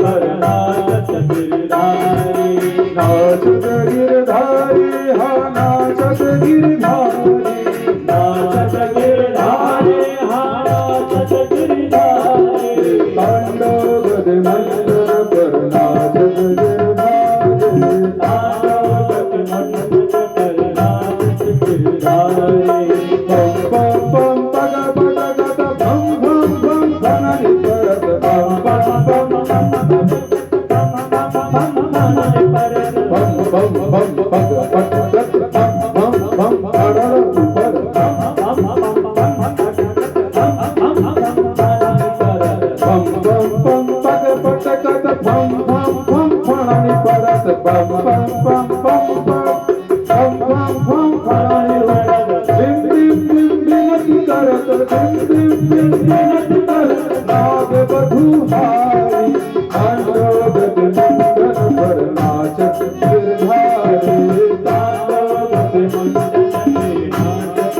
पर नाचत गिरधारी। नाचत गिरधारी हा नाचत गिरधारी। नाचत गिरधारी हा नाचत गिरधारी। तांडव गद मंडन पर नाचत गिरधारी। तांडव गद मंडन पर नाचत गिरधारी। पम पम पम पग पग गद भम भम भम धननि परत पम पम पम पम पम पम पग पग गद भम भम भम अड़ड़ ऊपर पम पम पम पग पग गद भम भम भम धननि परत पम पम पम पम पम भम भम धननि परत। बिम बिम बिम बिनति करत बिम बिम बिम बिनति करत नाग बधुहारी। तांडव गद मंडन पर नाचत गिरधारी। तांडव गद मंडन पर नाचत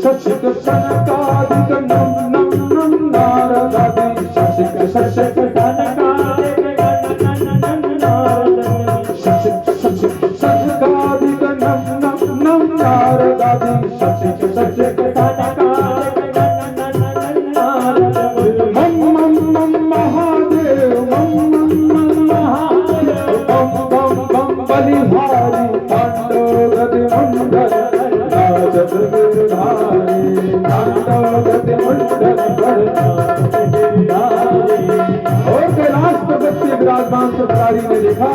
शशिक शनकादिक नम नम नम नारदादि। शशिक शशिक शनकादिक नम नम नम नारदादि। शशिक शशिक शनकादिक नम नम नम नारदादि। शशिक शशिक शनकादिक नम नम नम नारदादि। मम मम मम महादेव मम मम मम महादेव बम बम बम बलिहारी। तांडव गद मंडन नाचत गिरधारी। तांडव गद मंडन पर नाचत गिरधारी। और कैलाश पर्वत के विराजमान त्रिपुरारी ने देखा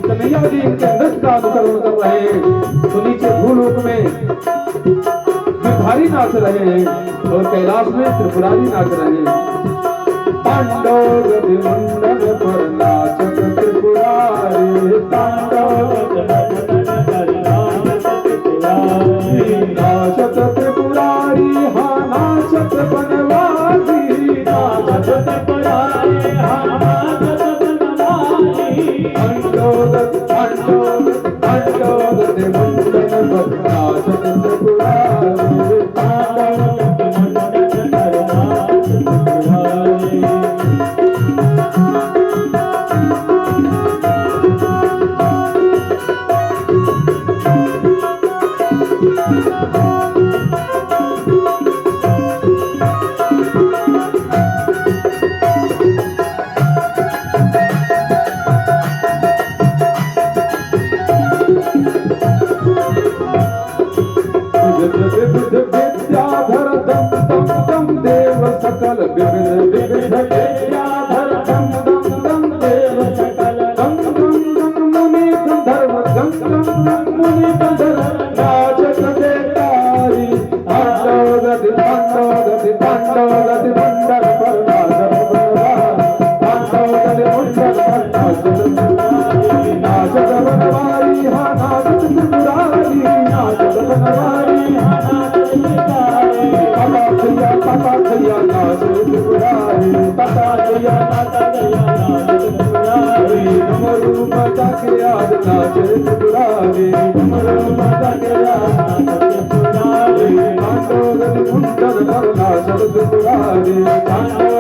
कन्हैया जी इनके नृत्य का अनुकरण कर रहे हैं, तो नीचे भूलोक में गिरधारी नाच रहे हैं और कैलाश में त्रिपुरारी नाच रहे हैं। तांडव गद मंडन पर नाचत त्रिपुरारी। तांडव गद मंडन पर नाचत त्रिपुरारी। नाचत त्रिपुरारी हा नाचत बनवारी। नाचत त्रिपुरारी हा नाचत बनवारी। तांडव गद मंडन पर नाचत त्रिपुरारी। तांडव गद मंडन पर नाचत त्रिपुरारी। विद्याधर दम दम दम देव सकल विविध विविध विद्याधर दम दम दम देव सकल दम दम दम मुनि गंधर्व दम दम दम मुनि गंधर्व नाचत देतारी। तांडव गद मंडन पर नाचत बनवारी। तांडव गद मंडन पर नाचत बनवारी। नाचत बनवारी हा नाचत त्रिपुरारी। नाचत बनवारी हा नाचत त्रिपुरारी। पापा थैया नाचत त्रिपुरारी। पापा थैया नाचत त्रिपुरारी। डमरू बजा के आज नाचत त्रिपुरारी। डमरू बजा के आज नाचत त्रिपुरारी। तांडव गद मंडन पर नाचत त्रिपुरारी। तांडव